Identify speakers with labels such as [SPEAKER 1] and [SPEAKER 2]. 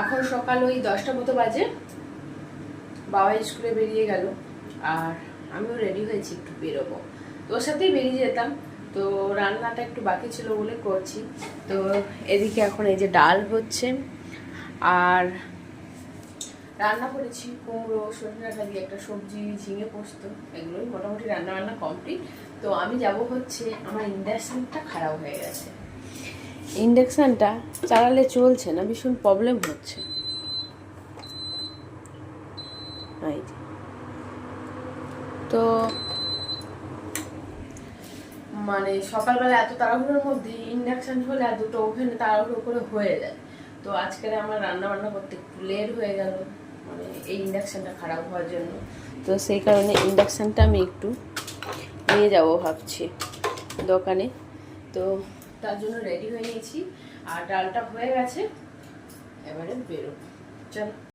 [SPEAKER 1] এখন সকাল ওই 10টা মতো বাজে, বাবা স্কুলে বেরিয়ে গেল আর আমিও রেডি হয়েছি, একটু বেরোবো, তোর সাথেই বেরিয়ে যেতাম। তো রান্নাটা একটু বাকি ছিল বলে করছি। তো এদিকে এখন এই যে ডাল হচ্ছে, আর রান্না করেছি কুমড়ো সজনে ডাঁটা দিয়ে একটা সবজি, ঝিঙে পোস্ত, এগুলোই মোটামুটি রান্না বান্না কমপ্লিট। তো আমি যাব হচ্ছে, আমার ইন্ডাকশানটা খারাপ হয়ে গেছে, ইন্ডাকশানটা চালালে চলছে না, ভীষণ প্রবলেম হচ্ছে। তো মানে সকালবেলা এত তাড়াহুড়োর মধ্যে ইন্ডাকশান হলে আর দুটো ওভেন তাড়াহুড়ো করে হয়ে যায়। তো আজকের আমার রান্না বান্না করতে একটু লেট হয়ে গেল, মানে এই ইন্ডাকশানটা খারাপ হওয়ার জন্য। তো সেই কারণে ইন্ডাকশানটা আমি একটু নিয়ে যাব ভাবছি দোকানে। তো তার জন্য রেডি হয়ে নিয়েছি, আর ডালটা হয়ে গেছে, এবারে বেরোবো। চল।